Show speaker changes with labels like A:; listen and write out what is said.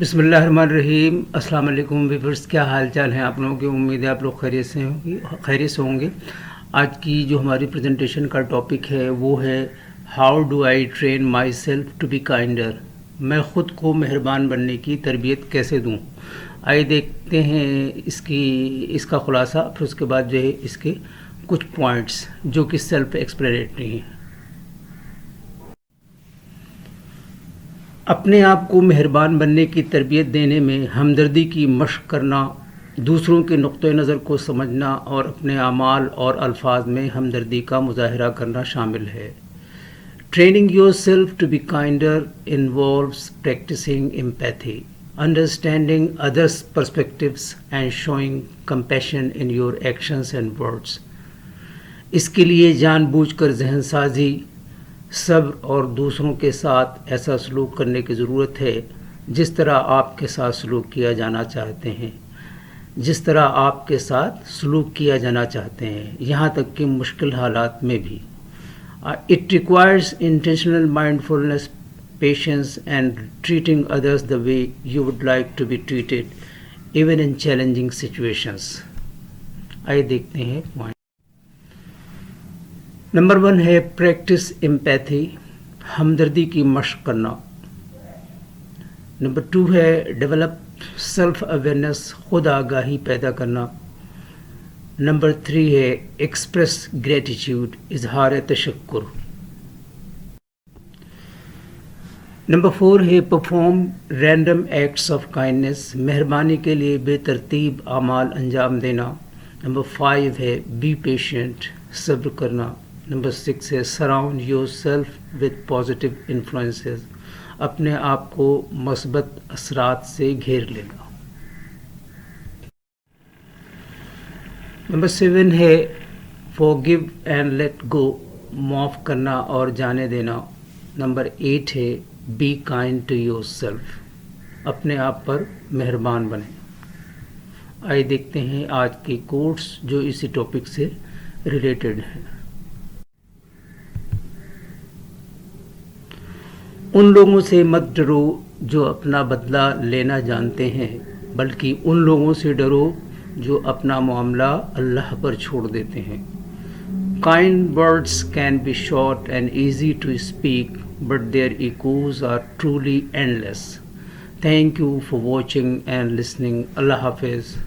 A: بسم اللہ الرحمن الرحیم. السلام علیکم ویورز، کیا حال چال ہیں آپ لوگوں کی؟ امید ہے آپ لوگ خیریت سے ہوں گے. آج کی جو ہماری پریزنٹیشن کا ٹاپک ہے وہ ہے how do I train myself to be kinder. میں خود کو مہربان بننے کی تربیت کیسے دوں. آئیے دیکھتے ہیں اس کا خلاصہ، پھر اس کے بعد جو ہے اس کے کچھ پوائنٹس جو کہ سیلف ایکسپلینیٹری ہیں. اپنے آپ کو مہربان بننے کی تربیت دینے میں ہمدردی کی مشق کرنا، دوسروں کے نقطہ نظر کو سمجھنا اور اپنے اعمال اور الفاظ میں ہمدردی کا مظاہرہ کرنا شامل ہے. Training yourself to be kinder involves practicing empathy, understanding others perspectives and showing compassion in your actions and words. اس کے لیے جان بوجھ کر ذہن سازی، صبر اور دوسروں کے ساتھ ایسا سلوک کرنے کی ضرورت ہے جس طرح آپ کے ساتھ سلوک کیا جانا چاہتے ہیں، یہاں تک کہ مشکل حالات میں بھی. اٹ ریکوائرز انٹینشنل مائنڈفulness, patience and treating others the way you would like to be treated even in challenging situations. آئیے دیکھتے ہیں پوائنٹ. نمبر 1 ہے پریکٹس ایمپیتھی، ہمدردی کی مشق کرنا. نمبر 2 ہے ڈیولپ سیلف اویئرنیس، خود آگاہی پیدا کرنا. نمبر 3 ہے ایکسپریس گریٹیٹیوڈ، اظہار تشکر. نمبر 4 ہے perform random acts of kindness, مہربانی کے لیے بے ترتیب اعمال انجام دینا. نمبر 5 ہے بی پیشنٹ، صبر کرنا. نمبر 6 ہے surround yourself with positive influences, اپنے آپ کو مثبت اثرات سے گھیر لینا. نمبر 7 ہے فورگیو اینڈ لیٹ گو، معاف کرنا اور جانے دینا. نمبر 8 ہے be kind to yourself, اپنے آپ پر مہربان بنیں. آئیے دیکھتے ہیں آج کے کوٹس جو اسی ٹاپک سے ریلیٹڈ ہیں. ان لوگوں سے مت ڈرو جو اپنا بدلہ لینا جانتے ہیں، بلکہ ان لوگوں سے ڈرو جو اپنا معاملہ اللہ پر چھوڑ دیتے ہیں. Kind words can be short and easy to speak, but their echoes are truly endless. Thank you for watching and listening. Allah Hafiz.